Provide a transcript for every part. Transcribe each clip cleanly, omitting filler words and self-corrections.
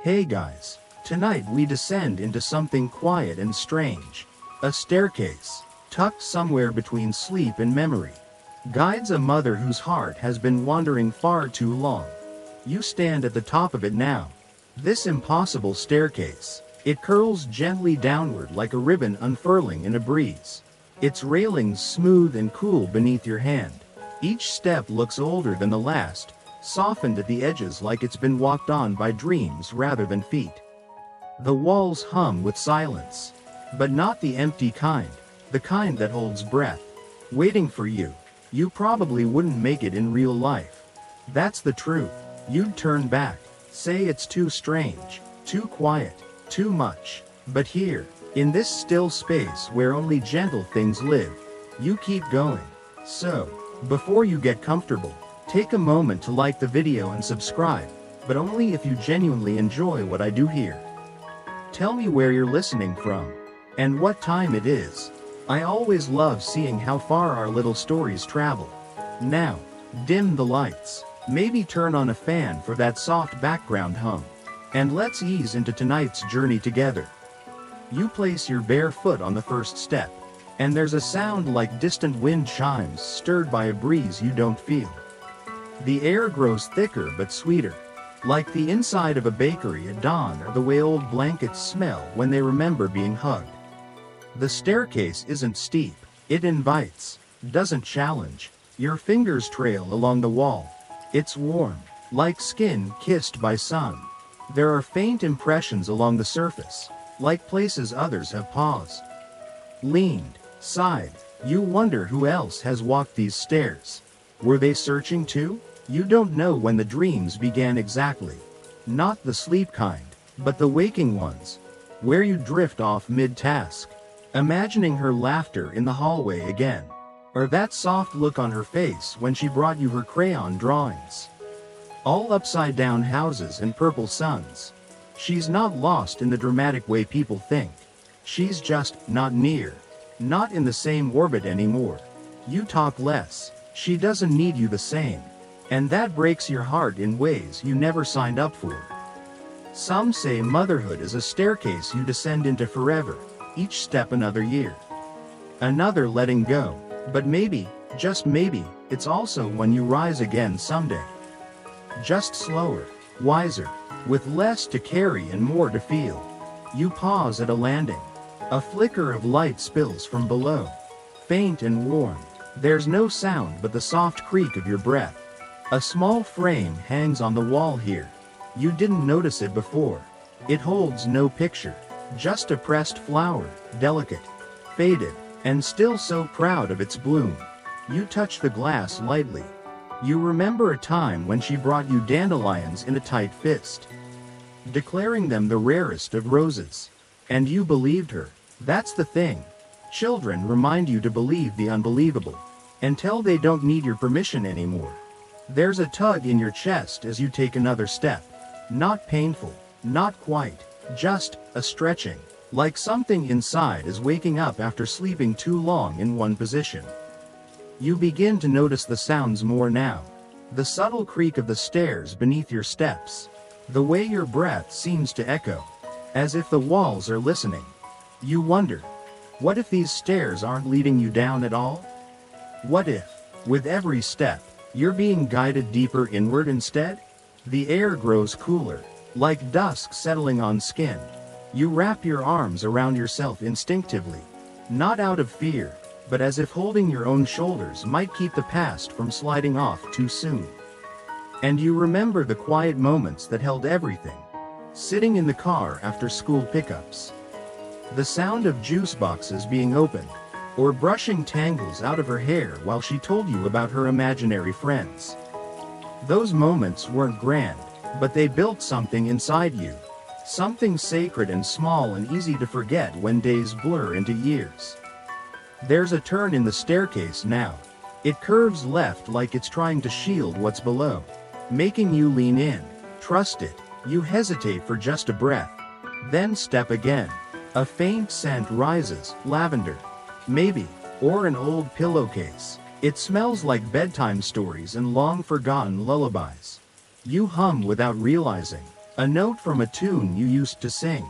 Hey guys, tonight we descend into something quiet and strange. A staircase, tucked somewhere between sleep and memory, guides a mother whose heart has been wandering far too long. You stand at the top of it now. This impossible staircase. It curls gently downward like a ribbon unfurling in a breeze. Its railings smooth and cool beneath your hand. Each step looks older than the last, softened at the edges like it's been walked on by dreams rather than feet. The walls hum with silence. But not the empty kind, the kind that holds breath, waiting for you. You probably wouldn't make it in real life. That's the truth. You'd turn back, say it's too strange, too quiet, too much. But here, in this still space where only gentle things live, you keep going. So, before you get comfortable, take a moment to like the video and subscribe, but only if you genuinely enjoy what I do here. Tell me where you're listening from, and what time it is. I always love seeing how far our little stories travel. Now, dim the lights, maybe turn on a fan for that soft background hum, and let's ease into tonight's journey together. You place your bare foot on the first step, and there's a sound like distant wind chimes stirred by a breeze you don't feel. The air grows thicker but sweeter, like the inside of a bakery at dawn or the way old blankets smell when they remember being hugged. The staircase isn't steep, it invites, doesn't challenge. Your fingers trail along the wall. It's warm, like skin kissed by sun. There are faint impressions along the surface, like places others have paused, leaned, sighed. You wonder who else has walked these stairs. Were they searching too? You don't know when the dreams began exactly. Not the sleep kind, but the waking ones, where you drift off mid-task, imagining her laughter in the hallway again, or that soft look on her face when she brought you her crayon drawings. All upside-down houses and purple suns. She's not lost in the dramatic way people think. She's just not near, not in the same orbit anymore. You talk less, she doesn't need you the same. And that breaks your heart in ways you never signed up for. Some say motherhood is a staircase you descend into forever, each step another year, another letting go. But maybe, just maybe, it's also when you rise again someday. Just slower, wiser, with less to carry and more to feel. You pause at a landing. A flicker of light spills from below, faint and warm. There's no sound but the soft creak of your breath. A small frame hangs on the wall here. You didn't notice it before. It holds no picture, just a pressed flower, delicate, faded, and still so proud of its bloom. You touch the glass lightly. You remember a time when she brought you dandelions in a tight fist, declaring them the rarest of roses. And you believed her. That's the thing. Children remind you to believe the unbelievable, until they don't need your permission anymore. There's a tug in your chest as you take another step. Not painful, not quite, just a stretching, like something inside is waking up after sleeping too long in one position. You begin to notice the sounds more now. The subtle creak of the stairs beneath your steps. The way your breath seems to echo, as if the walls are listening. You wonder, what if these stairs aren't leading you down at all? What if, with every step, you're being guided deeper inward instead? The air grows cooler, like dusk settling on skin. You wrap your arms around yourself instinctively, not out of fear, but as if holding your own shoulders might keep the past from sliding off too soon. And you remember the quiet moments that held everything. Sitting in the car after school pickups. The sound of juice boxes being opened, or brushing tangles out of her hair while she told you about her imaginary friends. Those moments weren't grand, but they built something inside you. Something sacred and small and easy to forget when days blur into years. There's a turn in the staircase now. It curves left like it's trying to shield what's below, making you lean in. Trust it. You hesitate for just a breath, then step again. A faint scent rises, lavender, maybe, or an old pillowcase. It smells like bedtime stories and long-forgotten lullabies. You hum without realizing, A note from a tune you used to sing.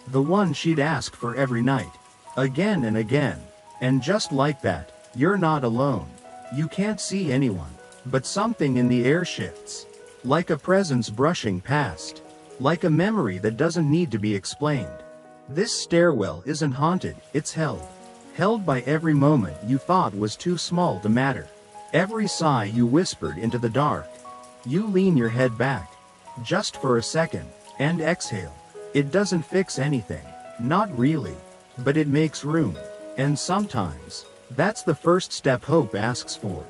The one she'd ask for every night. Again and again. And just like that, you're not alone. You can't see anyone. But something in the air shifts. Like a presence brushing past. Like a memory that doesn't need to be explained. This stairwell isn't haunted, it's held. Held by every moment you thought was too small to matter. Every sigh you whispered into the dark. You lean your head back. Just for a second. And exhale. It doesn't fix anything. Not really. But it makes room. And sometimes, that's the first step hope asks for.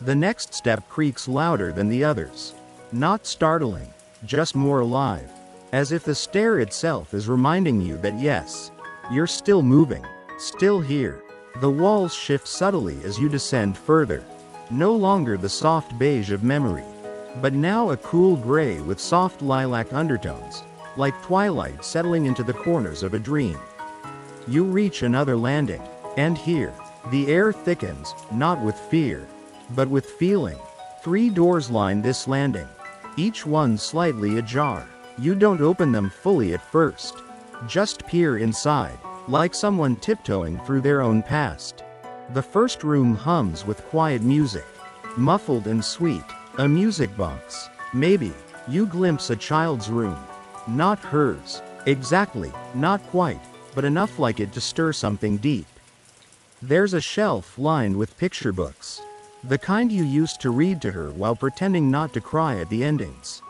The next step creaks louder than the others. Not startling. Just more alive. As if the stair itself is reminding you that yes, you're still moving. Still here. The walls shift subtly as you descend further. No longer the soft beige of memory. But now a cool gray with soft lilac undertones. Like twilight settling into the corners of a dream. You reach another landing. And here, the air thickens, not with fear, but with feeling. 3 doors line this landing. Each one slightly ajar. You don't open them fully at first. Just peer inside. Like someone tiptoeing through their own past. The first room hums with quiet music. Muffled and sweet. A music box. Maybe. You glimpse a child's room. Not hers. Exactly. Not quite. But enough like it to stir something deep. There's a shelf lined with picture books. The kind you used to read to her while pretending not to cry at the endings.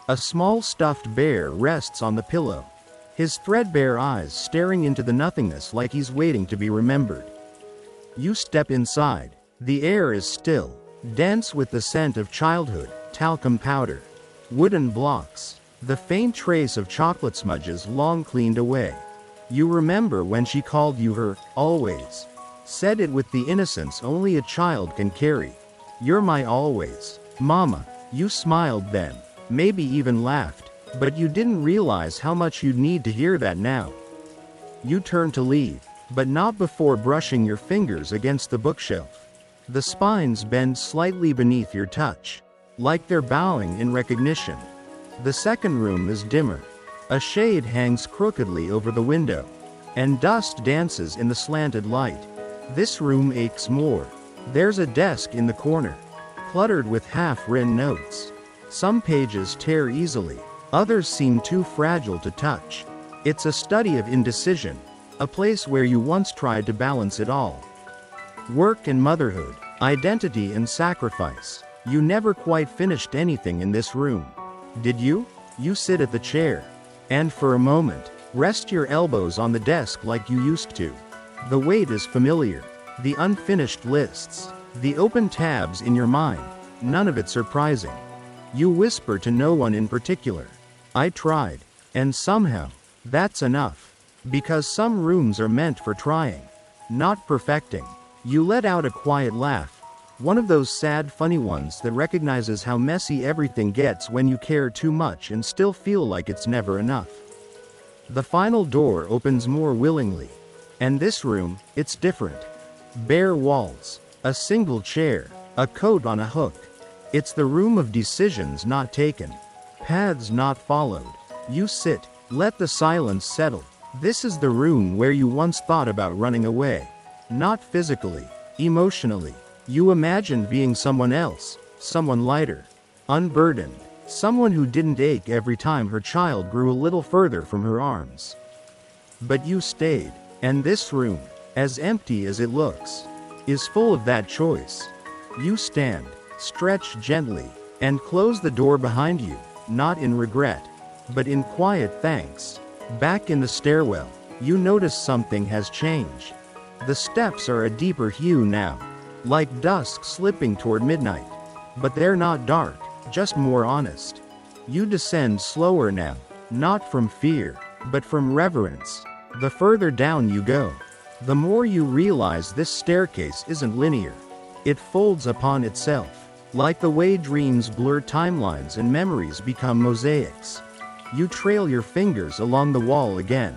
A small stuffed bear rests on the pillow. His threadbare eyes staring into the nothingness like he's waiting to be remembered. You step inside. The air is still, dense with the scent of childhood, talcum powder, wooden blocks, the faint trace of chocolate smudges long cleaned away. You remember when she called you her, always. Said it with the innocence only a child can carry. You're my always, Mama. You smiled then, maybe even laughed. But you didn't realize how much you'd need to hear that now. You turn to leave, but not before brushing your fingers against the bookshelf. The spines bend slightly beneath your touch, like they're bowing in recognition. The second room is dimmer. A shade hangs crookedly over the window, and dust dances in the slanted light. This room aches more. There's a desk in the corner, cluttered with half-written notes. Some pages tear easily. Others seem too fragile to touch. It's a study of indecision, a place where you once tried to balance it all. Work and motherhood, identity and sacrifice. You never quite finished anything in this room. Did you? You sit at the chair. And for a moment, rest your elbows on the desk like you used to. The weight is familiar. The unfinished lists. The open tabs in your mind. None of it surprising. You whisper to no one in particular. I tried. And somehow, that's enough. Because some rooms are meant for trying, not perfecting. You let out a quiet laugh. One of those sad, funny ones that recognizes how messy everything gets when you care too much and still feel like it's never enough. The final door opens more willingly. And this room, it's different. Bare walls. A single chair. A coat on a hook. It's the room of decisions not taken. Paths not followed. You sit, let the silence settle. This is the room where you once thought about running away. Not physically, emotionally. You imagined being someone else, someone lighter, unburdened, someone who didn't ache every time her child grew a little further from her arms. But you stayed, and this room, as empty as it looks, is full of that choice. You stand, stretch gently, and close the door behind you. Not in regret, but in quiet thanks. Back in the stairwell, you notice something has changed. The steps are a deeper hue now, like dusk slipping toward midnight. But they're not dark, just more honest. You descend slower now, not from fear, but from reverence. The further down you go, the more you realize this staircase isn't linear. It folds upon itself. Like the way dreams blur timelines and memories become mosaics. You trail your fingers along the wall again.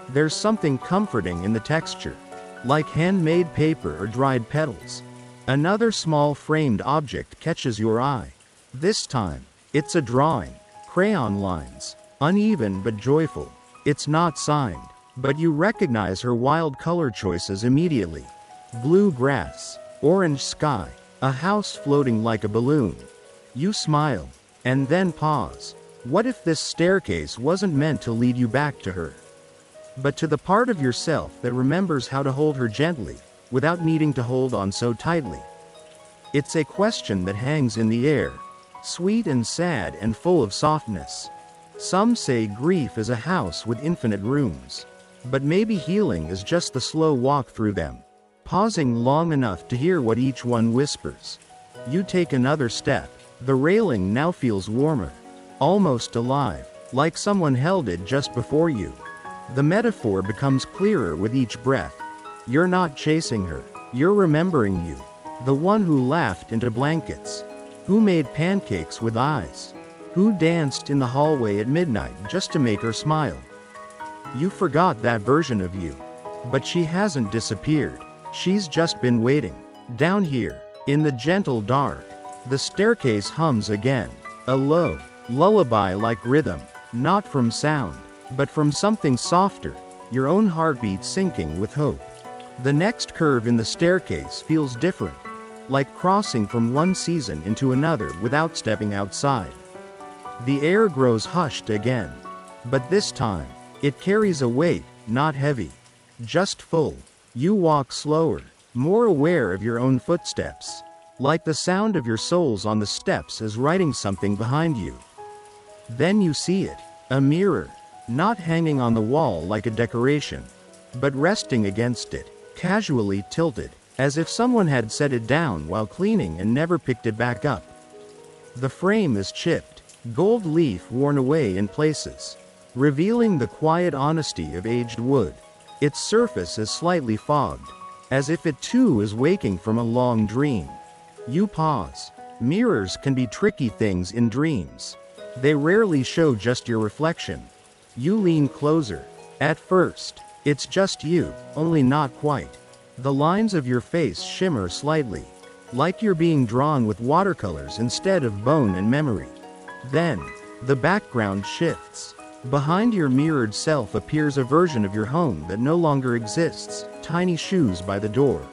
There's something comforting in the texture, like handmade paper or dried petals. Another small framed object catches your eye. This time, it's a drawing, crayon lines, Uneven but joyful. It's not signed, but you recognize her wild color choices immediately. Blue grass, orange sky, a house floating like a balloon. You smile, and then pause. What if this staircase wasn't meant to lead you back to her, but to the part of yourself that remembers how to hold her gently, without needing to hold on so tightly? It's a question that hangs in the air, sweet and sad and full of softness. Some say grief is a house with infinite rooms, but maybe healing is just the slow walk through them, pausing long enough to hear what each one whispers. You take another step. The railing now feels warmer, almost alive, like someone held it just before you. The metaphor becomes clearer with each breath. You're not chasing her, you're remembering you. The one who laughed into blankets, who made pancakes with eyes, who danced in the hallway at midnight just to make her smile. You forgot that version of you, but she hasn't disappeared. She's just been waiting. Down here, in the gentle dark, the staircase hums again, a low, lullaby-like rhythm, not from sound, but from something softer, your own heartbeat sinking with hope. The next curve in the staircase feels different, like crossing from one season into another without stepping outside. The air grows hushed again, but this time, it carries a weight, not heavy, just full. You walk slower, more aware of your own footsteps, like the sound of your soles on the steps is writing something behind you. Then you see it, a mirror, not hanging on the wall like a decoration, but resting against it, casually tilted, as if someone had set it down while cleaning and never picked it back up. The frame is chipped, gold leaf worn away in places, revealing the quiet honesty of aged wood. Its surface is slightly fogged, as if it too is waking from a long dream. You pause. Mirrors can be tricky things in dreams. They rarely show just your reflection. You lean closer. At first, it's just you, only not quite. The lines of your face shimmer slightly, like you're being drawn with watercolors instead of bone and memory. Then, the background shifts. Behind your mirrored self appears a version of your home that no longer exists, tiny shoes by the door,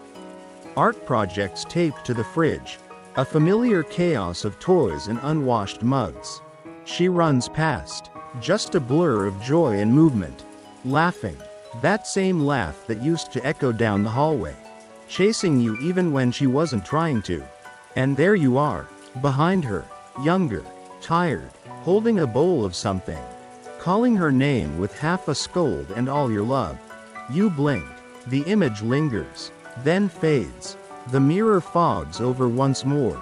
art projects taped to the fridge, a familiar chaos of toys and unwashed mugs. She runs past, just a blur of joy and movement, laughing, that same laugh that used to echo down the hallway, chasing you even when she wasn't trying to. And there you are, behind her, younger, tired, holding a bowl of something, calling her name with half a scold and all your love. You blink, the image lingers, then fades. The mirror fogs over once more,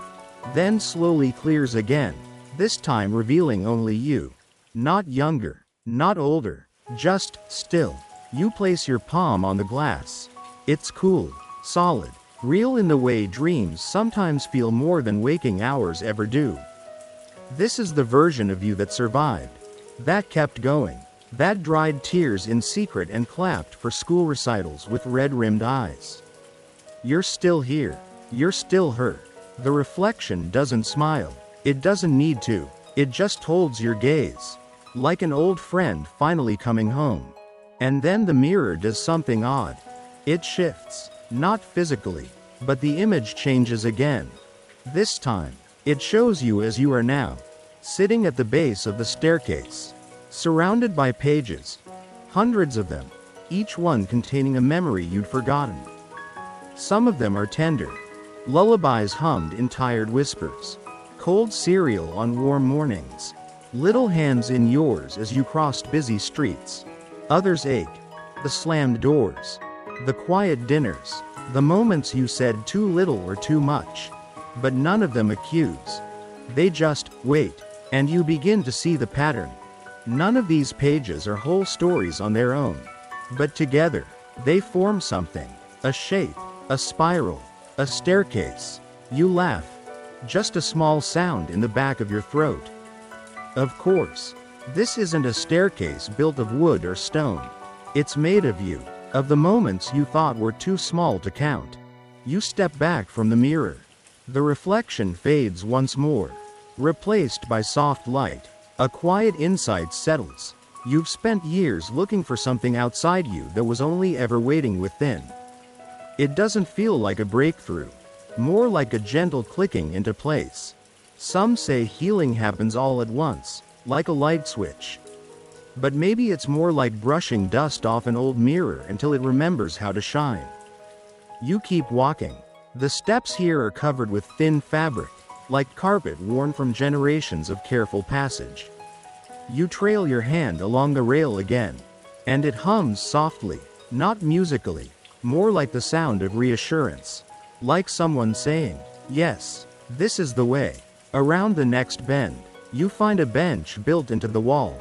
then slowly clears again, this time revealing only you. Not younger, not older, just still. You place your palm on the glass. It's cool, solid, real in the way dreams sometimes feel more than waking hours ever do. This is the version of you that survived, that kept going, that dried tears in secret and clapped for school recitals with red-rimmed eyes. You're still here. You're still her. The reflection doesn't smile. It doesn't need to. It just holds your gaze, like an old friend finally coming home. And then the mirror does something odd. It shifts, not physically, but the image changes again. This time, it shows you as you are now, sitting at the base of the staircase, surrounded by pages, hundreds of them, each one containing a memory you'd forgotten. Some of them are tender, lullabies hummed in tired whispers, cold cereal on warm mornings, little hands in yours as you crossed busy streets. Others ache, the slammed doors, the quiet dinners, the moments you said too little or too much, but none of them accuse. They just wait, and you begin to see the pattern. None of these pages are whole stories on their own, but together, they form something, a shape, a spiral, a staircase. You laugh. Just a small sound in the back of your throat. Of course, this isn't a staircase built of wood or stone. It's made of you, of the moments you thought were too small to count. You step back from the mirror. The reflection fades once more, replaced by soft light. A quiet insight settles. You've spent years looking for something outside you that was only ever waiting within. It doesn't feel like a breakthrough, more like a gentle clicking into place. Some say healing happens all at once, like a light switch. But maybe it's more like brushing dust off an old mirror until it remembers how to shine. You keep walking. The steps here are covered with thin fabric, like carpet worn from generations of careful passage. You trail your hand along the rail again, and it hums softly, not musically, more like the sound of reassurance. Like someone saying, "Yes, this is the way." Around the next bend, you find a bench built into the wall.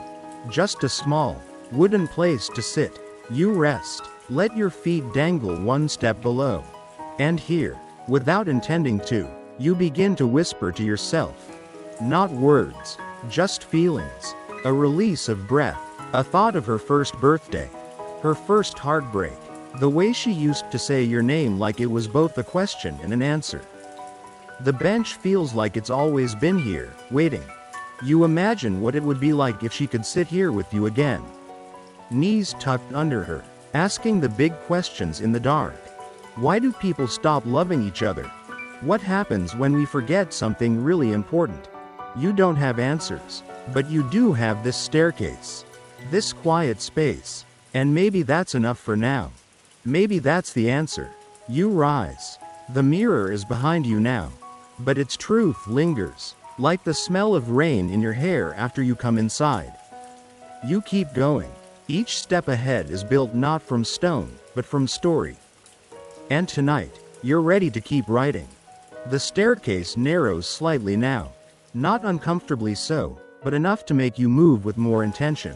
Just a small, wooden place to sit. You rest, let your feet dangle one step below. And here, without intending to, you begin to whisper to yourself. Not words, just feelings. A release of breath, a thought of her first birthday, her first heartbreak, the way she used to say your name like it was both a question and an answer. The bench feels like it's always been here, waiting. You imagine what it would be like if she could sit here with you again. Knees tucked under her, asking the big questions in the dark. Why do people stop loving each other? What happens when we forget something really important? You don't have answers, but you do have this staircase, this quiet space, and maybe that's enough for now. Maybe that's the answer. You rise. The mirror is behind you now, but its truth lingers, like the smell of rain in your hair after you come inside. You keep going. Each step ahead is built not from stone, but from story. And tonight, you're ready to keep writing. The staircase narrows slightly now. Not uncomfortably so, but enough to make you move with more intention.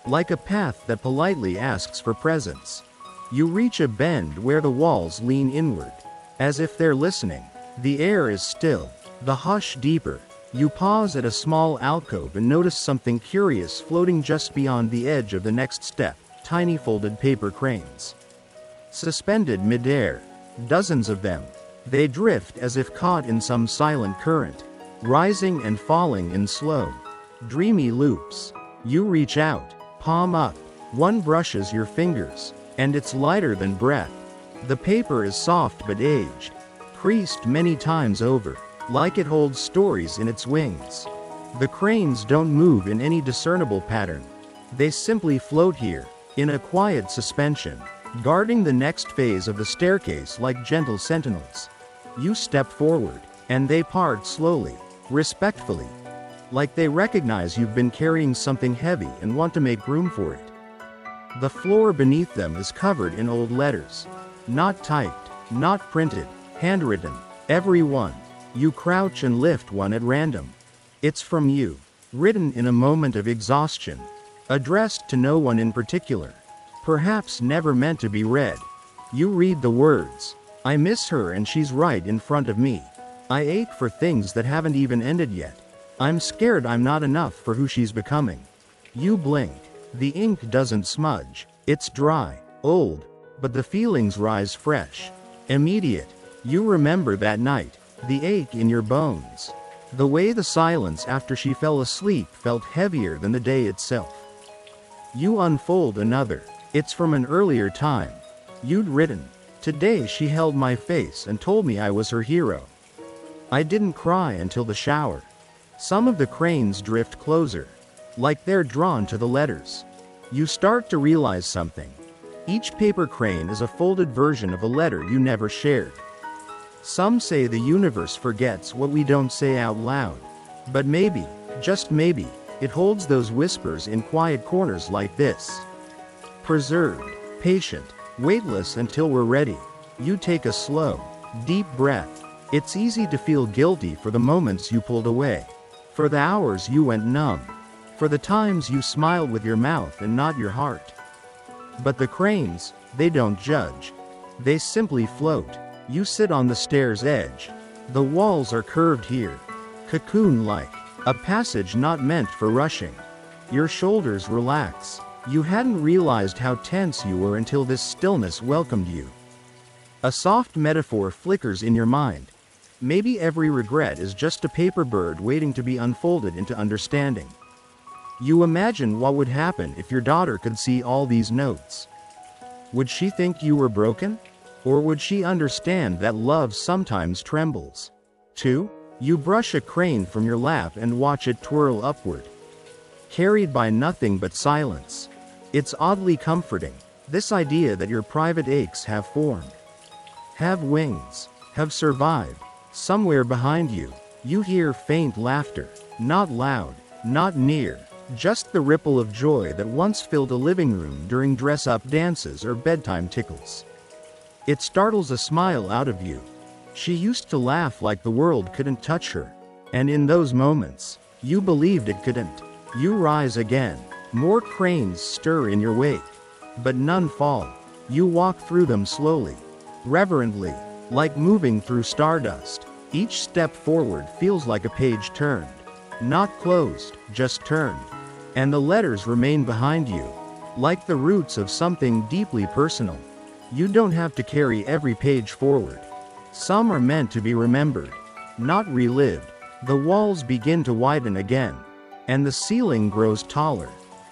Like a path that politely asks for presence. You reach a bend where the walls lean inward, as if they're listening. The air is still, the hush deeper. You pause at a small alcove and notice something curious floating just beyond the edge of the next step, tiny folded paper cranes. Suspended midair, dozens of them. They drift as if caught in some silent current, rising and falling in slow, dreamy loops. You reach out, palm up. One brushes your fingers, and it's lighter than breath. The paper is soft but aged, creased many times over, like it holds stories in its wings. The cranes don't move in any discernible pattern. They simply float here, in a quiet suspension, guarding the next phase of the staircase like gentle sentinels. You step forward, and they part slowly, respectfully, like they recognize you've been carrying something heavy and want to make room for it. The floor beneath them is covered in old letters. Not typed, not printed, handwritten, every one. You crouch and lift one at random. It's from you, written in a moment of exhaustion, addressed to no one in particular, perhaps never meant to be read. You read the words. I miss her and she's right in front of me. I ache for things that haven't even ended yet. I'm scared I'm not enough for who she's becoming. You blink. The ink doesn't smudge. It's dry, old, but the feelings rise fresh, immediate. You remember that night, the ache in your bones, the way the silence after she fell asleep felt heavier than the day itself. You unfold another. It's from an earlier time. You'd written, "Today she held my face and told me I was her hero. I didn't cry until the shower." Some of the cranes drift closer, like they're drawn to the letters. You start to realize something. Each paper crane is a folded version of a letter you never shared. Some say the universe forgets what we don't say out loud. But maybe, just maybe, it holds those whispers in quiet corners like this. Preserved, patient, weightless until we're ready. You take a slow, deep breath. It's easy to feel guilty for the moments you pulled away, for the hours you went numb, for the times you smiled with your mouth and not your heart. But the cranes, they don't judge. They simply float. You sit on the stair's edge. The walls are curved here, cocoon-like, a passage not meant for rushing. Your shoulders relax. You hadn't realized how tense you were until this stillness welcomed you. A soft metaphor flickers in your mind. Maybe every regret is just a paper bird waiting to be unfolded into understanding. You imagine what would happen if your daughter could see all these notes. Would she think you were broken? Or would she understand that love sometimes trembles? 2. You brush a crane from your lap and watch it twirl upward, carried by nothing but silence. It's oddly comforting, this idea that your private aches have formed, have wings, have survived. Somewhere behind you, you hear faint laughter, not loud, not near, just the ripple of joy that once filled a living room during dress-up dances or bedtime tickles. It startles a smile out of you. She used to laugh like the world couldn't touch her, and in those moments, you believed it couldn't. You rise again. More cranes stir in your wake, but none fall. You walk through them slowly, reverently, like moving through stardust. Each step forward feels like a page turned, not closed, just turned. And the letters remain behind you, like the roots of something deeply personal. You don't have to carry every page forward. Some are meant to be remembered, not relived. The walls begin to widen again, and the ceiling grows taller.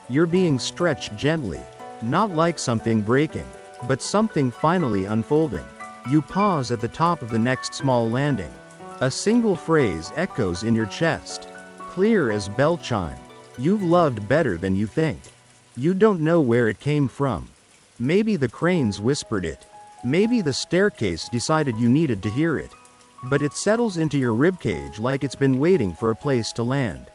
You're being stretched gently, not like something breaking, but something finally unfolding. You pause at the top of the next small landing. A single phrase echoes in your chest, clear as bell chime. You've loved better than you think. You don't know where it came from. Maybe the cranes whispered it. Maybe the staircase decided you needed to hear it. But it settles into your ribcage like it's been waiting for a place to land.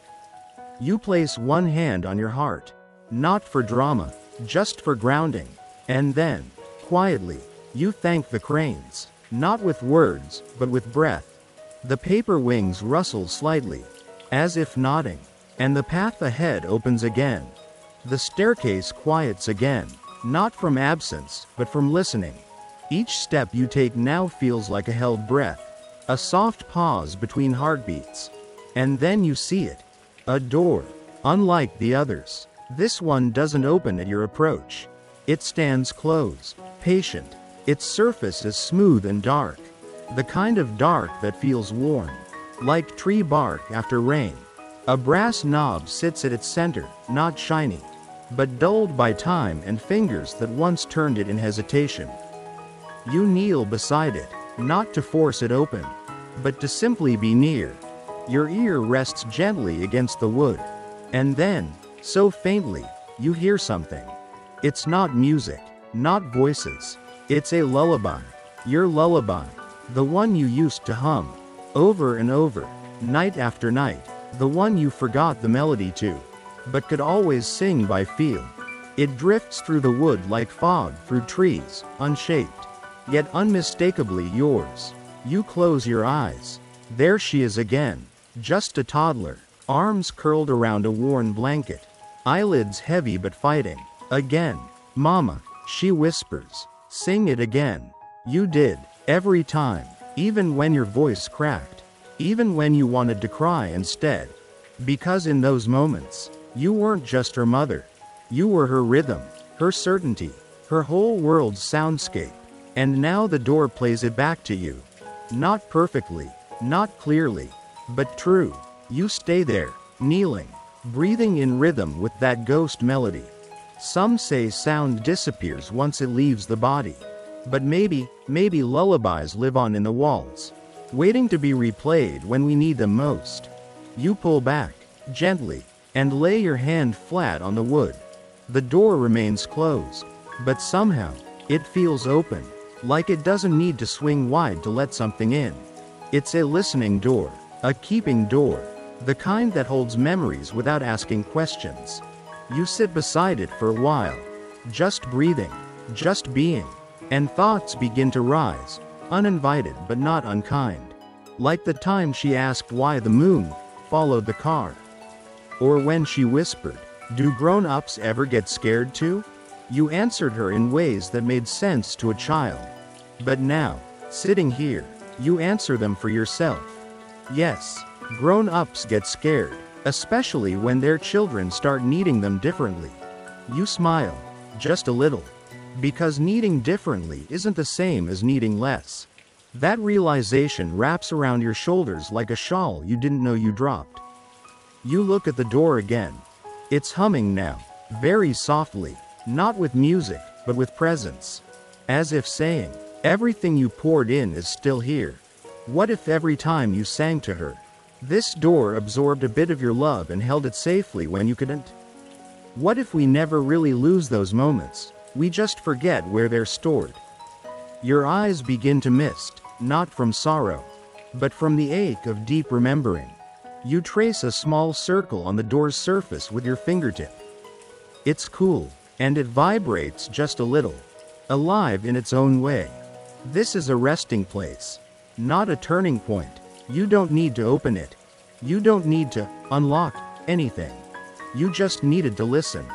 You place one hand on your heart. Not for drama, just for grounding. And then, quietly, you thank the cranes. Not with words, but with breath. The paper wings rustle slightly, as if nodding. And the path ahead opens again. The staircase quiets again, not from absence, but from listening. Each step you take now feels like a held breath, a soft pause between heartbeats. And then you see it. A door, unlike the others. This one doesn't open at your approach. It stands closed, patient. Its surface is smooth and dark. The kind of dark that feels warm, like tree bark after rain. A brass knob sits at its center, not shiny, but dulled by time and fingers that once turned it in hesitation. You kneel beside it, not to force it open, but to simply be near. Your ear rests gently against the wood. And then, so faintly, you hear something. It's not music, not voices. It's a lullaby. Your lullaby. The one you used to hum, over and over, night after night. The one you forgot the melody to, but could always sing by feel. It drifts through the wood like fog through trees, unshaped, yet unmistakably yours. You close your eyes. There she is again, just a toddler, arms curled around a worn blanket, eyelids heavy but fighting. Again, Mama, she whispers. Sing it again. You did, every time, even when your voice cracked. Even when you wanted to cry instead. Because in those moments, you weren't just her mother. You were her rhythm, her certainty, her whole world's soundscape. And now the door plays it back to you. Not perfectly, not clearly, but true. You stay there, kneeling, breathing in rhythm with that ghost melody. Some say sound disappears once it leaves the body. But maybe lullabies live on in the walls, waiting to be replayed when we need them most. You pull back, gently, and lay your hand flat on the wood. The door remains closed, but somehow, it feels open, like it doesn't need to swing wide to let something in. It's a listening door, a keeping door, the kind that holds memories without asking questions. You sit beside it for a while, just breathing, just being, and thoughts begin to rise. Uninvited but not unkind. Like the time she asked why the moon followed the car. Or when she whispered, "Do grown-ups ever get scared too?" You answered her in ways that made sense to a child. But now, sitting here, you answer them for yourself. Yes, grown-ups get scared, especially when their children start needing them differently. You smile, just a little. Because needing differently isn't the same as needing less. That realization wraps around your shoulders like a shawl you didn't know you dropped. You look at the door again. It's humming now, very softly, not with music, but with presence. As if saying, everything you poured in is still here. What if every time you sang to her, this door absorbed a bit of your love and held it safely when you couldn't? What if we never really lose those moments, we just forget where they're stored? Your eyes begin to mist, not from sorrow, but from the ache of deep remembering. You trace a small circle on the door's surface with your fingertip. It's cool, and it vibrates just a little, alive in its own way. This is a resting place, not a turning point. You don't need to open it. You don't need to unlock anything. You just needed to listen.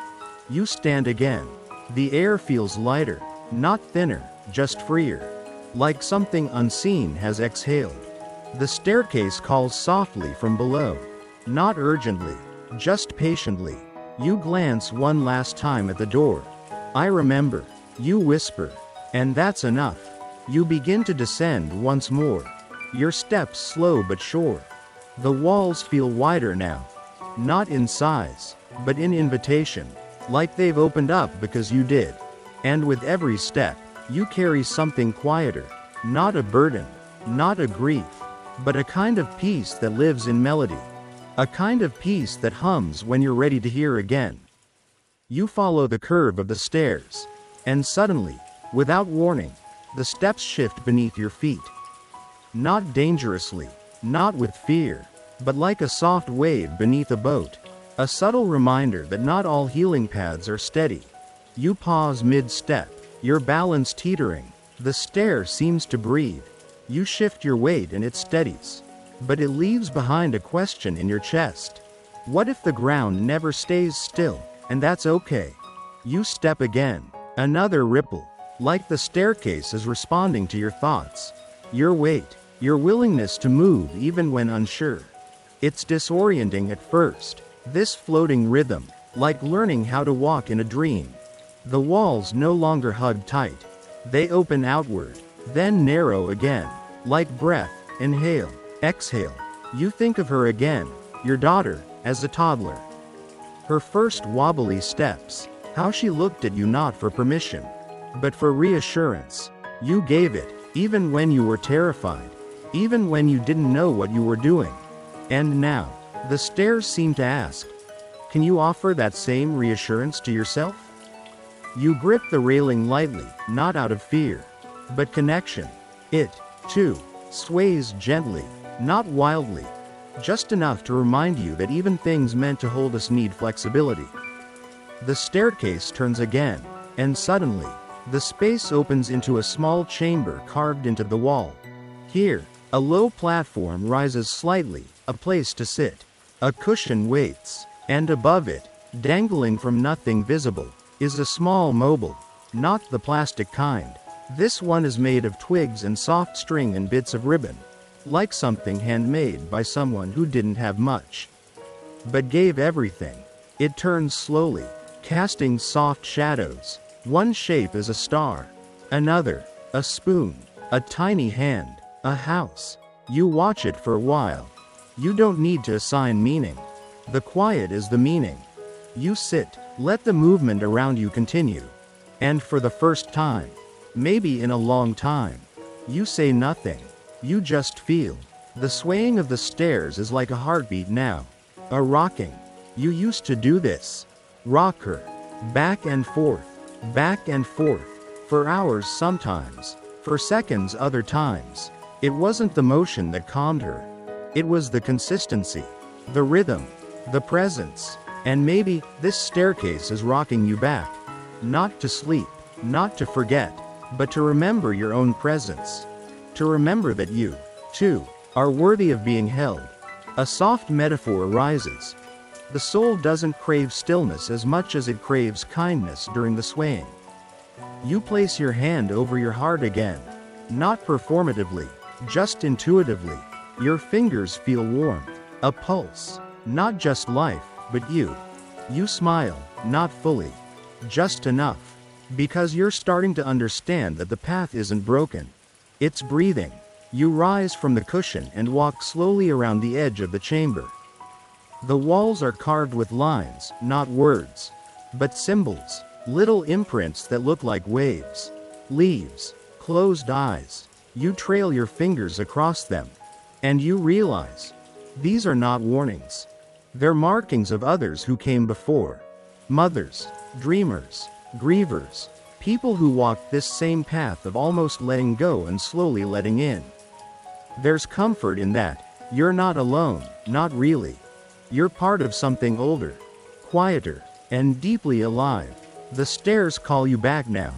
You stand again. The air feels lighter, not thinner, just freer. Like something unseen has exhaled. The staircase calls softly from below. Not urgently, just patiently. You glance one last time at the door. I remember. You whisper. And that's enough. You begin to descend once more. Your steps slow but sure. The walls feel wider now. Not in size, but in invitation. Like they've opened up because you did. And with every step, you carry something quieter. Not a burden, not a grief, but a kind of peace that lives in melody. A kind of peace that hums when you're ready to hear again. You follow the curve of the stairs. And suddenly, without warning, the steps shift beneath your feet. Not dangerously, not with fear, but like a soft wave beneath a boat. A subtle reminder that not all healing paths are steady. You pause mid-step, your balance teetering. The stair seems to breathe. You shift your weight and it steadies. But it leaves behind a question in your chest. What if the ground never stays still, and that's okay? You step again. Another ripple. Like the staircase is responding to your thoughts. Your weight. Your willingness to move even when unsure. It's disorienting at first. This floating rhythm, like learning how to walk in a dream. The walls no longer hug tight. They open outward, then narrow again. Like breath, inhale, exhale. You think of her again, your daughter, as a toddler. Her first wobbly steps, how she looked at you not for permission, but for reassurance. You gave it, even when you were terrified, even when you didn't know what you were doing. And now, the stairs seem to ask, can you offer that same reassurance to yourself? You grip the railing lightly, not out of fear, but connection. It, too, sways gently, not wildly, just enough to remind you that even things meant to hold us need flexibility. The staircase turns again, and suddenly, the space opens into a small chamber carved into the wall. Here, a low platform rises slightly, a place to sit. A cushion waits, and above it, dangling from nothing visible, is a small mobile, not the plastic kind. This one is made of twigs and soft string and bits of ribbon, like something handmade by someone who didn't have much, but gave everything. It turns slowly, casting soft shadows. One shape is a star, another, a spoon, a tiny hand, a house. You watch it for a while. You don't need to assign meaning. The quiet is the meaning. You sit, let the movement around you continue. And for the first time, maybe in a long time, you say nothing. You just feel. The swaying of the stairs is like a heartbeat now. A rocking. You used to do this. Rock her. Back and forth. Back and forth. For hours sometimes. For seconds other times. It wasn't the motion that calmed her. It was the consistency. The rhythm. The presence. And maybe this staircase is rocking you back. Not to sleep. Not to forget. But to remember your own presence. To remember that you, too, are worthy of being held. A soft metaphor arises. The soul doesn't crave stillness as much as it craves kindness during the swaying. You place your hand over your heart again. Not performatively, just intuitively. Your fingers feel warmth. A pulse. Not just life, but you. You smile, not fully. Just enough. Because you're starting to understand that the path isn't broken. It's breathing. You rise from the cushion and walk slowly around the edge of the chamber. The walls are carved with lines, not words, but symbols, little imprints that look like waves, leaves, closed eyes. You trail your fingers across them, and you realize these are not warnings. They're markings of others who came before. Mothers, dreamers, grievers, people who walked this same path of almost letting go and slowly letting in. There's comfort in that. You're not alone, not really. You're part of something older, quieter, and deeply alive. The stairs call you back now,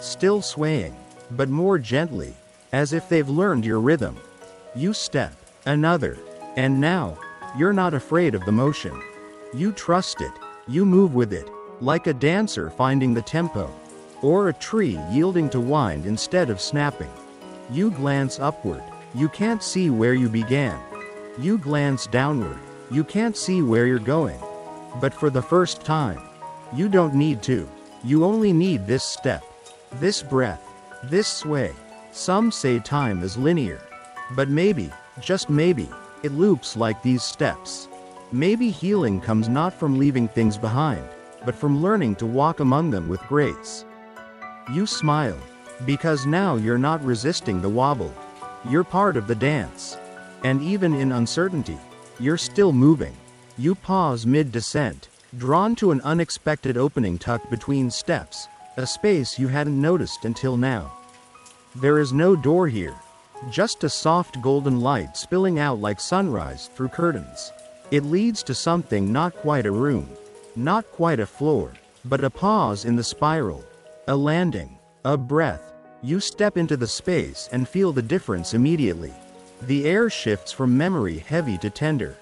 still swaying, but more gently, as if they've learned your rhythm. You step, another, and now, you're not afraid of the motion. You trust it, you move with it, like a dancer finding the tempo, or a tree yielding to wind instead of snapping. You glance upward, you can't see where you began. You glance downward, you can't see where you're going. But for the first time, you don't need to. You only need this step, this breath, this sway. Some say time is linear, but maybe, just maybe, it loops like these steps. Maybe healing comes not from leaving things behind, but from learning to walk among them with grace. You smile, because now you're not resisting the wobble. You're part of the dance. And even in uncertainty, you're still moving. You pause mid-descent, drawn to an unexpected opening tucked between steps, a space you hadn't noticed until now. There is no door here, just a soft golden light spilling out like sunrise through curtains. It leads to something not quite a room, not quite a floor, but a pause in the spiral, a landing, a breath. You step into the space and feel the difference immediately. The air shifts from memory heavy to tender,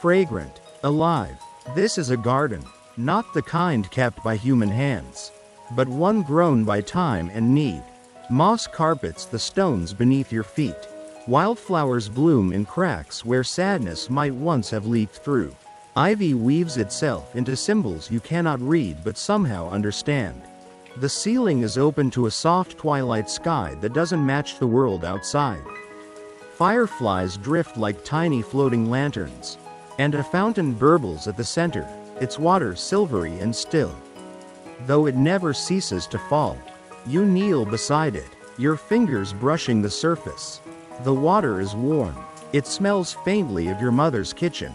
fragrant, alive. This is a garden, not the kind kept by human hands, but one grown by time and need. Moss carpets the stones beneath your feet. Wildflowers bloom in cracks where sadness might once have leaked through. Ivy weaves itself into symbols you cannot read but somehow understand. The ceiling is open to a soft twilight sky that doesn't match the world outside. Fireflies drift like tiny floating lanterns, and a fountain burbles at the center, its water silvery and still. Though it never ceases to fall, you kneel beside it, your fingers brushing the surface. The water is warm. It smells faintly of your mother's kitchen,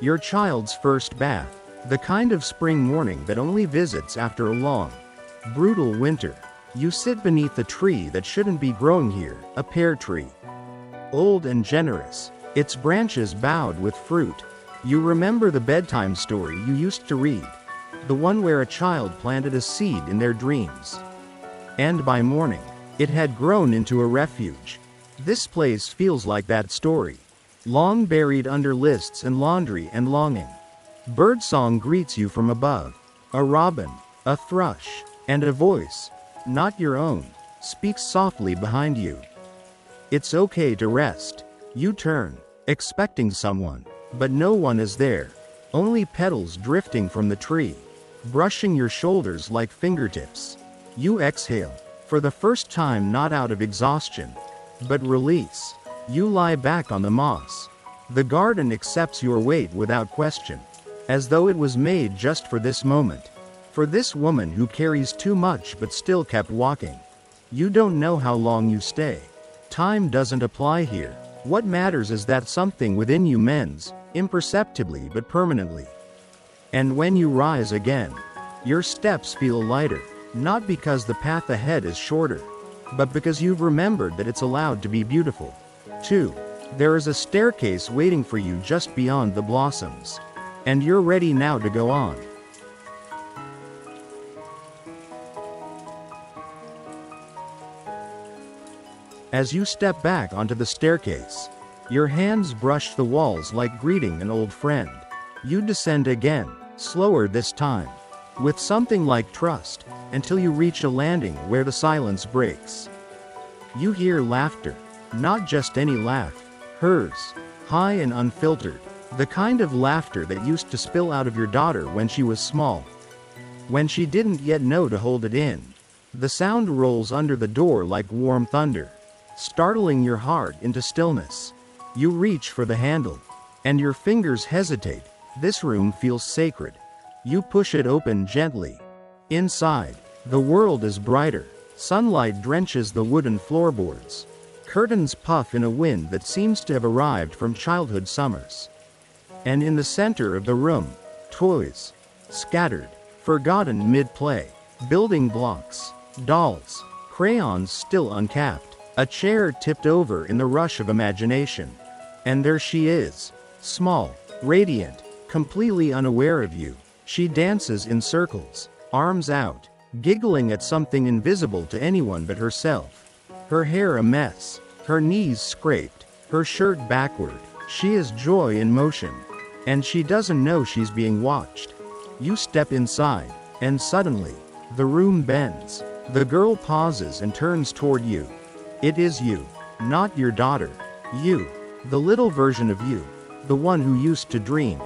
your child's first bath, the kind of spring morning that only visits after a long, brutal winter. You sit beneath a tree that shouldn't be growing here, a pear tree. Old and generous, its branches bowed with fruit. You remember the bedtime story you used to read, the one where a child planted a seed in their dreams. And by morning, it had grown into a refuge. This place feels like that story, long buried under lists and laundry and longing. Birdsong greets you from above. A robin, a thrush, and a voice, not your own, speaks softly behind you. It's okay to rest. You turn, expecting someone, but no one is there. Only petals drifting from the tree, brushing your shoulders like fingertips. You exhale, for the first time not out of exhaustion, but release. You lie back on the moss. The garden accepts your weight without question, as though it was made just for this moment. For this woman who carries too much but still kept walking. You don't know how long you stay. Time doesn't apply here. What matters is that something within you mends, imperceptibly but permanently. And when you rise again, your steps feel lighter, not because the path ahead is shorter, but because you've remembered that it's allowed to be beautiful. 2. There is a staircase waiting for you just beyond the blossoms. And you're ready now to go on. As you step back onto the staircase, your hands brush the walls like greeting an old friend. You descend again, slower this time, with something like trust, until you reach a landing where the silence breaks. You hear laughter, not just any laugh, hers, high and unfiltered, the kind of laughter that used to spill out of your daughter when she was small, when she didn't yet know to hold it in. The sound rolls under the door like warm thunder, startling your heart into stillness. You reach for the handle, and your fingers hesitate, This room feels sacred. You push it open gently. Inside, the world is brighter. Sunlight drenches the wooden floorboards. Curtains puff in a wind that seems to have arrived from childhood summers. And in the center of the room, toys. Scattered, forgotten mid-play. Building blocks, dolls, crayons still uncapped. A chair tipped over in the rush of imagination. And there she is, small, radiant, completely unaware of you. She dances in circles, arms out, giggling at something invisible to anyone but herself. Her hair a mess, her knees scraped, her shirt backward. She is joy in motion. And she doesn't know she's being watched. You step inside, and suddenly, the room bends. The girl pauses and turns toward you. It is you, not your daughter. You, the little version of you, the one who used to dream.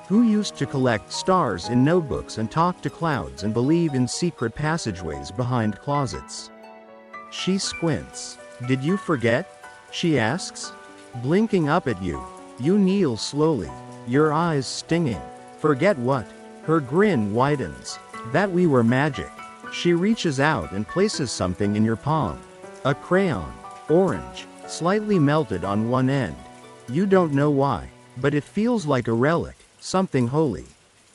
Who used to collect stars in notebooks and talk to clouds and believe in secret passageways behind closets. She squints. Did you forget? She asks. Blinking up at you. You kneel slowly, your eyes stinging. Forget what? Her grin widens. That we were magic. She reaches out and places something in your palm. A crayon, orange, slightly melted on one end. You don't know why, but it feels like a relic, something holy.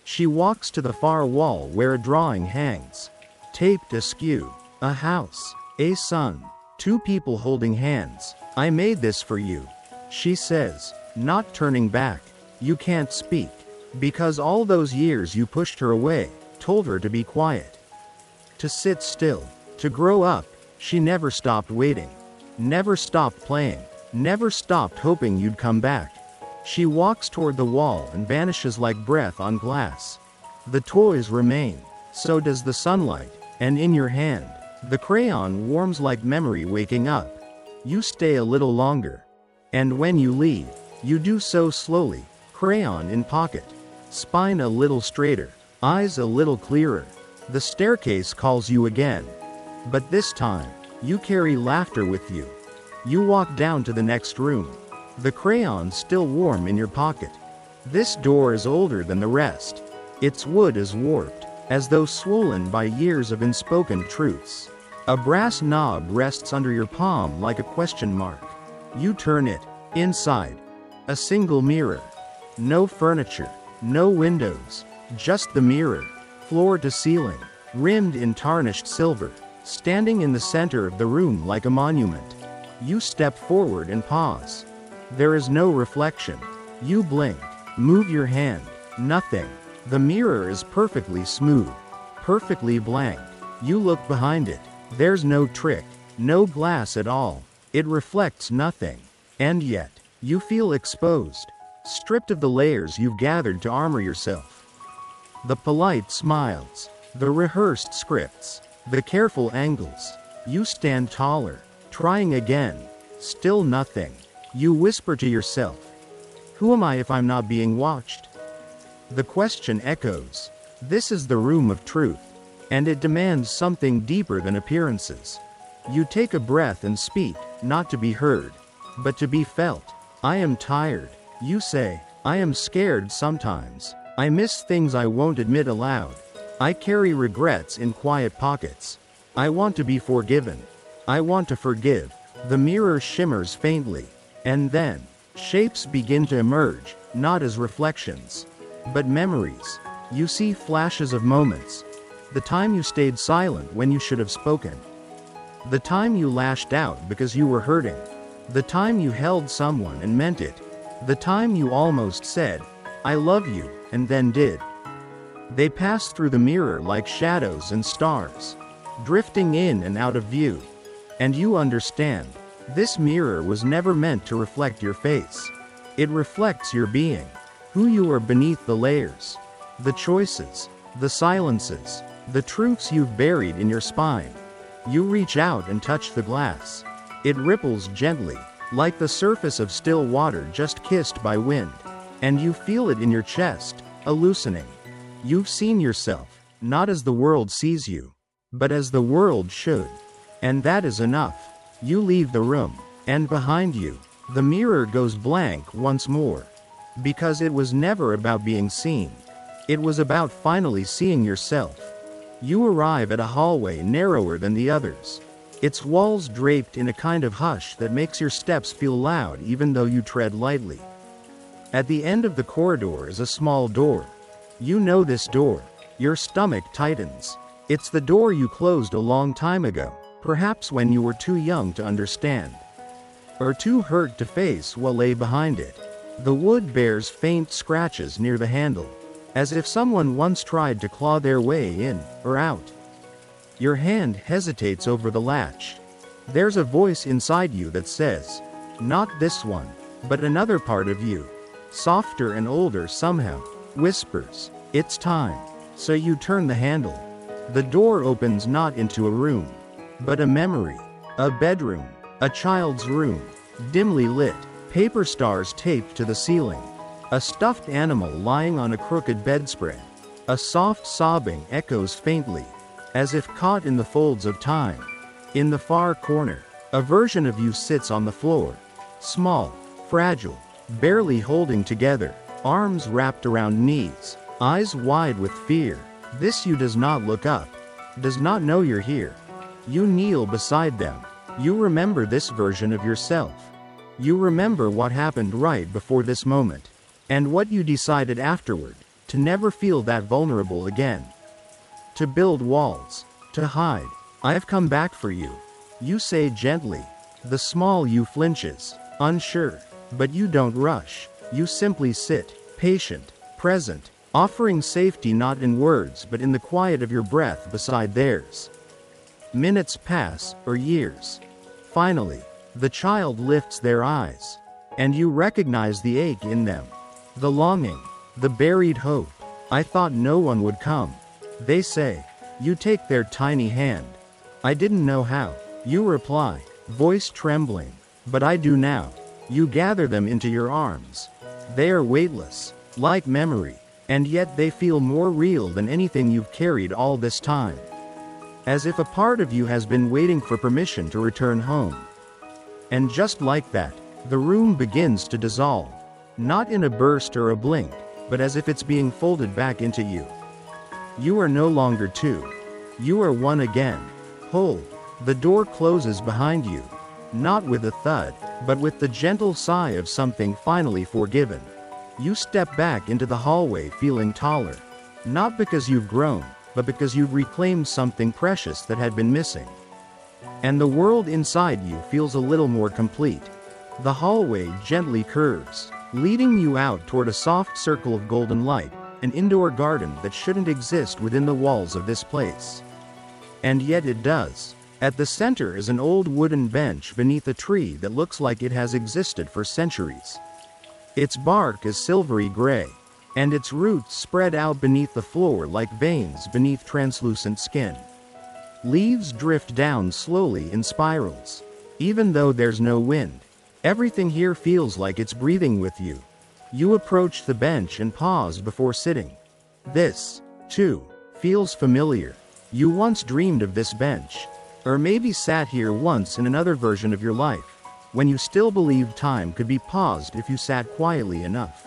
She walks to the far wall where a drawing hangs. Taped askew. A house, a sun, two people holding hands. I made this for you, she says, not turning back. You can't speak, because all those years you pushed her away, told her to be quiet, to sit still, to grow up. She never stopped waiting, never stopped playing, never stopped hoping you'd come back. She walks toward the wall and vanishes like breath on glass. The toys remain, so does the sunlight, and in your hand, the crayon warms like memory waking up. You stay a little longer. And when you leave, you do so slowly, crayon in pocket, spine a little straighter, eyes a little clearer. The staircase calls you again. But this time, you carry laughter with you. You walk down to the next room. The crayon still warm in your pocket. This door is older than the rest. Its wood is warped, as though swollen by years of unspoken truths. A brass knob rests under your palm like a question mark. You turn it. Inside, a single mirror. No furniture, no windows, just the mirror, floor to ceiling, rimmed in tarnished silver, standing in the center of the room like a monument. You step forward and pause. There is no reflection. You blink, move your hand, nothing. The mirror is perfectly smooth, perfectly blank. You look behind it. There's no trick, no glass at all. It reflects nothing. And yet, you feel exposed, stripped of the layers you've gathered to armor yourself. The polite smiles, the rehearsed scripts, the careful angles. You stand taller, trying again. Still nothing. You whisper to yourself, who am I if I'm not being watched? The question echoes. This is the room of truth, and it demands something deeper than appearances. You take a breath and speak, not to be heard, but to be felt. I am tired, you say. I am scared sometimes. I miss things I won't admit aloud. I carry regrets in quiet pockets. I want to be forgiven. I want to forgive. The mirror shimmers faintly. And then, shapes begin to emerge, not as reflections, but memories. You see flashes of moments. The time you stayed silent when you should have spoken. The time you lashed out because you were hurting. The time you held someone and meant it. The time you almost said, I love you, and then did. They pass through the mirror like shadows and stars, drifting in and out of view. And you understand, this mirror was never meant to reflect your face. It reflects your being, who you are beneath the layers, the choices, the silences, the truths you've buried in your spine. You reach out and touch the glass. It ripples gently, like the surface of still water just kissed by wind. And you feel it in your chest, a loosening. You've seen yourself, not as the world sees you, but as the world should. And that is enough. You leave the room, and behind you, the mirror goes blank once more. Because it was never about being seen. It was about finally seeing yourself. You arrive at a hallway narrower than the others. Its walls draped in a kind of hush that makes your steps feel loud even though you tread lightly. At the end of the corridor is a small door. You know this door. Your stomach tightens. It's the door you closed a long time ago, perhaps when you were too young to understand, or too hurt to face what lay behind it. The wood bears faint scratches near the handle, as if someone once tried to claw their way in or out. Your hand hesitates over the latch. There's a voice inside you that says, "Not this one," but another part of you, softer and older somehow, whispers, "It's time." So you turn the handle. The door opens not into a room, but a memory, a bedroom, a child's room, dimly lit, paper stars taped to the ceiling, a stuffed animal lying on a crooked bedspread. A soft sobbing echoes faintly, as if caught in the folds of time. In the far corner, a version of you sits on the floor, small, fragile, barely holding together, arms wrapped around knees, eyes wide with fear. This you does not look up, does not know you're here. You kneel beside them. You remember this version of yourself. You remember what happened right before this moment, and what you decided afterward, to never feel that vulnerable again. To build walls, to hide. "I've come back for you," you say gently. The small you flinches, unsure, but you don't rush. You simply sit, patient, present, offering safety not in words but in the quiet of your breath beside theirs. Minutes pass, or years. Finally, the child lifts their eyes, and you recognize the ache in them, the longing, the buried hope. "I thought no one would come," they say. You take their tiny hand. "I didn't know how," you reply, voice trembling. "But I do now." You gather them into your arms. They are weightless, like memory, and yet they feel more real than anything you've carried all this time. As if a part of you has been waiting for permission to return home. And just like that, the room begins to dissolve. Not in a burst or a blink, but as if it's being folded back into you. You are no longer two. You are one again, whole. The door closes behind you, not with a thud, but with the gentle sigh of something finally forgiven. You step back into the hallway feeling taller, not because you've grown, but because you've reclaimed something precious that had been missing. And the world inside you feels a little more complete. The hallway gently curves, leading you out toward a soft circle of golden light, an indoor garden that shouldn't exist within the walls of this place. And yet it does. At the center is an old wooden bench beneath a tree that looks like it has existed for centuries. Its bark is silvery gray, and its roots spread out beneath the floor like veins beneath translucent skin. Leaves drift down slowly in spirals. Even though there's no wind, everything here feels like it's breathing with you. You approach the bench and pause before sitting. This, too, feels familiar. You once dreamed of this bench, or maybe sat here once in another version of your life, when you still believed time could be paused if you sat quietly enough.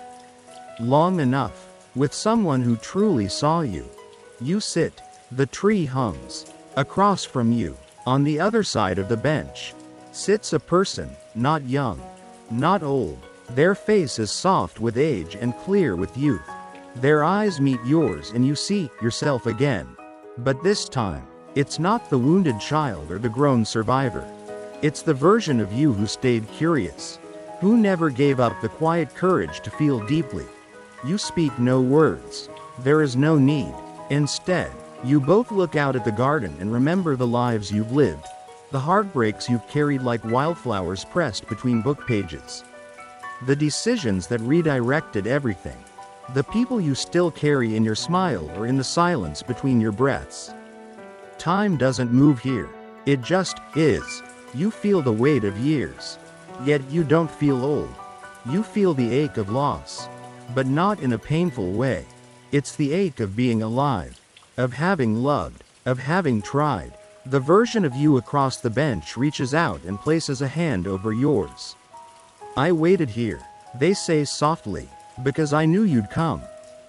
Long enough, with someone who truly saw you. You sit. The tree hums. Across from you, on the other side of the bench, sits a person, not young, not old. Their face is soft with age and clear with youth. Their eyes meet yours and you see yourself again. But this time, it's not the wounded child or the grown survivor. It's the version of you who stayed curious, who never gave up the quiet courage to feel deeply. You speak no words. There is no need. Instead, you both look out at the garden and remember the lives you've lived, the heartbreaks you've carried like wildflowers pressed between book pages, the decisions that redirected everything, the people you still carry in your smile or in the silence between your breaths. Time doesn't move here. It just is. You feel the weight of years. Yet you don't feel old. You feel the ache of loss. But not in a painful way. It's the ache of being alive, of having loved, of having tried. The version of you across the bench reaches out and places a hand over yours. "I waited here," they say softly, Because I knew you'd come.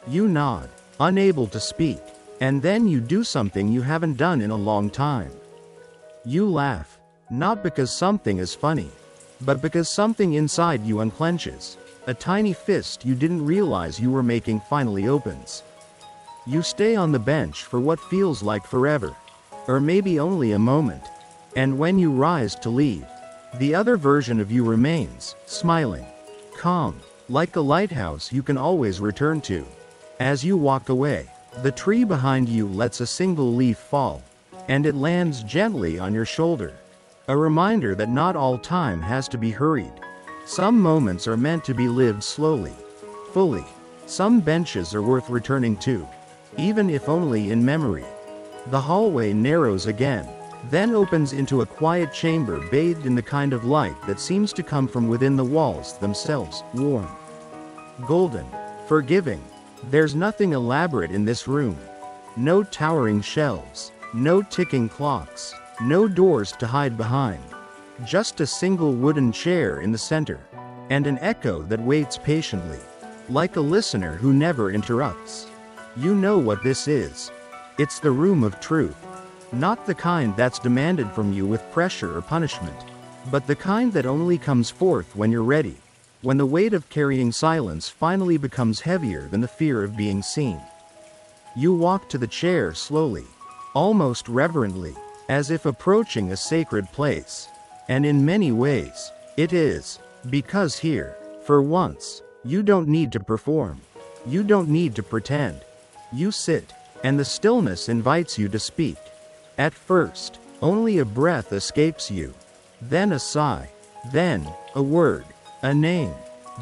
You nod, unable to speak, and then you do something you haven't done in a long time. You laugh, not because something is funny, but because something inside you unclenches. A tiny fist you didn't realize you were making finally opens. You stay on the bench for what feels like forever, or maybe only a moment, and when you rise to leave, the other version of you remains, smiling, calm, like a lighthouse you can always return to. As you walk away, the tree behind you lets a single leaf fall, and it lands gently on your shoulder. A reminder that not all time has to be hurried. Some moments are meant to be lived slowly, fully. Some benches are worth returning to, even if only in memory. The hallway narrows again, then opens into a quiet chamber bathed in the kind of light that seems to come from within the walls themselves, warm, golden, forgiving. There's nothing elaborate in this room. No towering shelves, no ticking clocks, no doors to hide behind. Just a single wooden chair in the center, and an echo that waits patiently, like a listener who never interrupts. You know what this is. It's the room of truth. Not the kind that's demanded from you with pressure or punishment, but the kind that only comes forth when you're ready, when the weight of carrying silence finally becomes heavier than the fear of being seen. You walk to the chair slowly, almost reverently, as if approaching a sacred place. And in many ways, it is, because here, for once, you don't need to perform. You don't need to pretend. You sit, and the stillness invites you to speak. At first, only a breath escapes you, then a sigh, then a word, a name,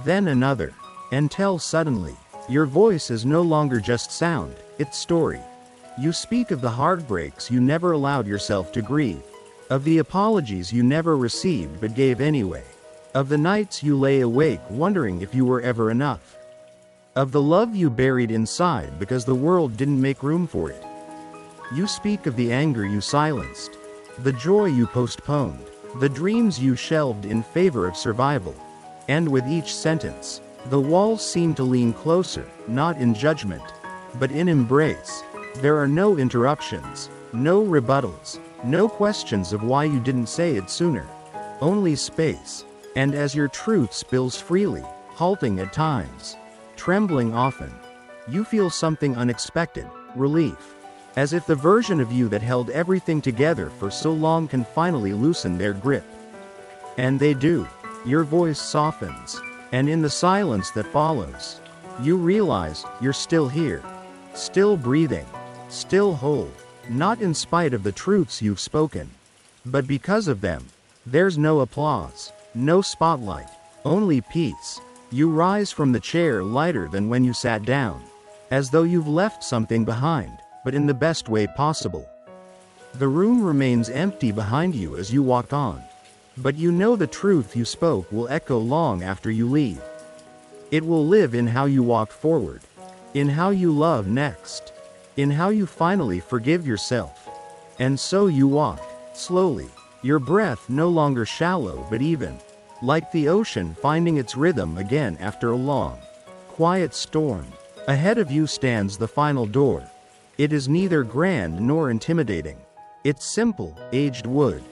then another, until suddenly, your voice is no longer just sound, it's story. You speak of the heartbreaks you never allowed yourself to grieve, of the apologies you never received but gave anyway, of the nights you lay awake wondering if you were ever enough, of the love you buried inside because the world didn't make room for it. You speak of the anger you silenced, the joy you postponed, the dreams you shelved in favor of survival. And with each sentence, the walls seem to lean closer, not in judgment, but in embrace. There are no interruptions, no rebuttals, no questions of why you didn't say it sooner. Only space. And as your truth spills freely, halting at times, trembling often, you feel something unexpected, relief. As if the version of you that held everything together for so long can finally loosen their grip. And they do. Your voice softens, and in the silence that follows, you realize you're still here, still breathing, still whole, not in spite of the truths you've spoken, but because of them. There's no applause, no spotlight, only peace. You rise from the chair lighter than when you sat down, as though you've left something behind, but in the best way possible. The room remains empty behind you as you walk on, but you know the truth you spoke will echo long after you leave. It will live in how you walk forward, in how you love next, in how you finally forgive yourself. And so you walk, slowly, your breath no longer shallow but even, like the ocean finding its rhythm again after a long, quiet storm. Ahead of you stands the final door. It is neither grand nor intimidating. It's simple, aged wood,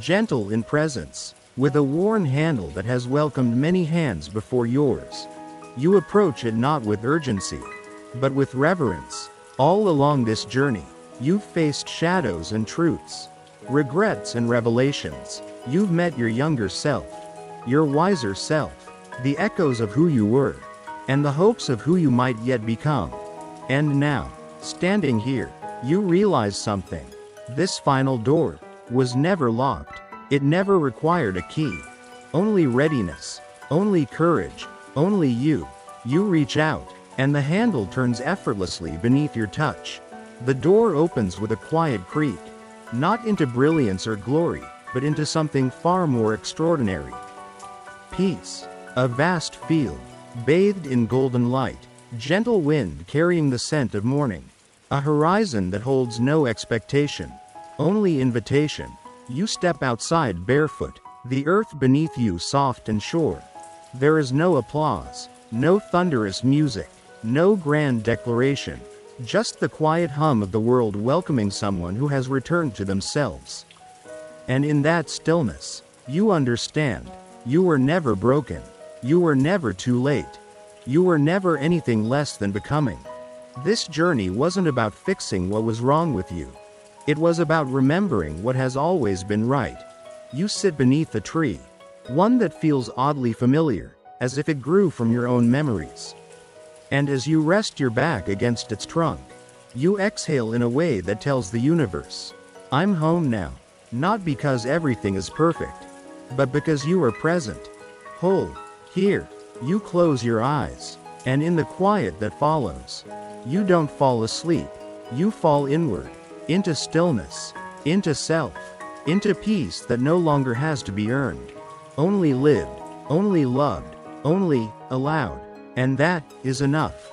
gentle in presence, with a worn handle that has welcomed many hands before yours. You approach it not with urgency, but with reverence. All along this journey, you've faced shadows and truths, regrets and revelations. You've met your younger self, your wiser self, the echoes of who you were, and the hopes of who you might yet become. And now, standing here, you realize something. This final door was never locked. It never required a key. Only readiness, only courage, only you. You reach out, and the handle turns effortlessly beneath your touch. The door opens with a quiet creak, not into brilliance or glory, but into something far more extraordinary. Peace. A vast field, bathed in golden light, gentle wind carrying the scent of morning. A horizon that holds no expectation, only invitation. You step outside barefoot, the earth beneath you soft and sure. There is no applause, No thunderous music, no grand declaration, just the quiet hum of the world welcoming someone who has returned to themselves. And in that stillness, you understand, you were never broken, you were never too late, you were never anything less than becoming. This journey wasn't about fixing what was wrong with you. It was about remembering what has always been right. You sit beneath a tree, one that feels oddly familiar, as if it grew from your own memories. And as you rest your back against its trunk, you exhale in a way that tells the universe, I'm home now, not because everything is perfect, but because you are present, whole, here. You close your eyes, and in the quiet that follows, you don't fall asleep, you fall inward, into stillness, into self, into peace that no longer has to be earned, only lived, only loved, only allowed, and that is enough.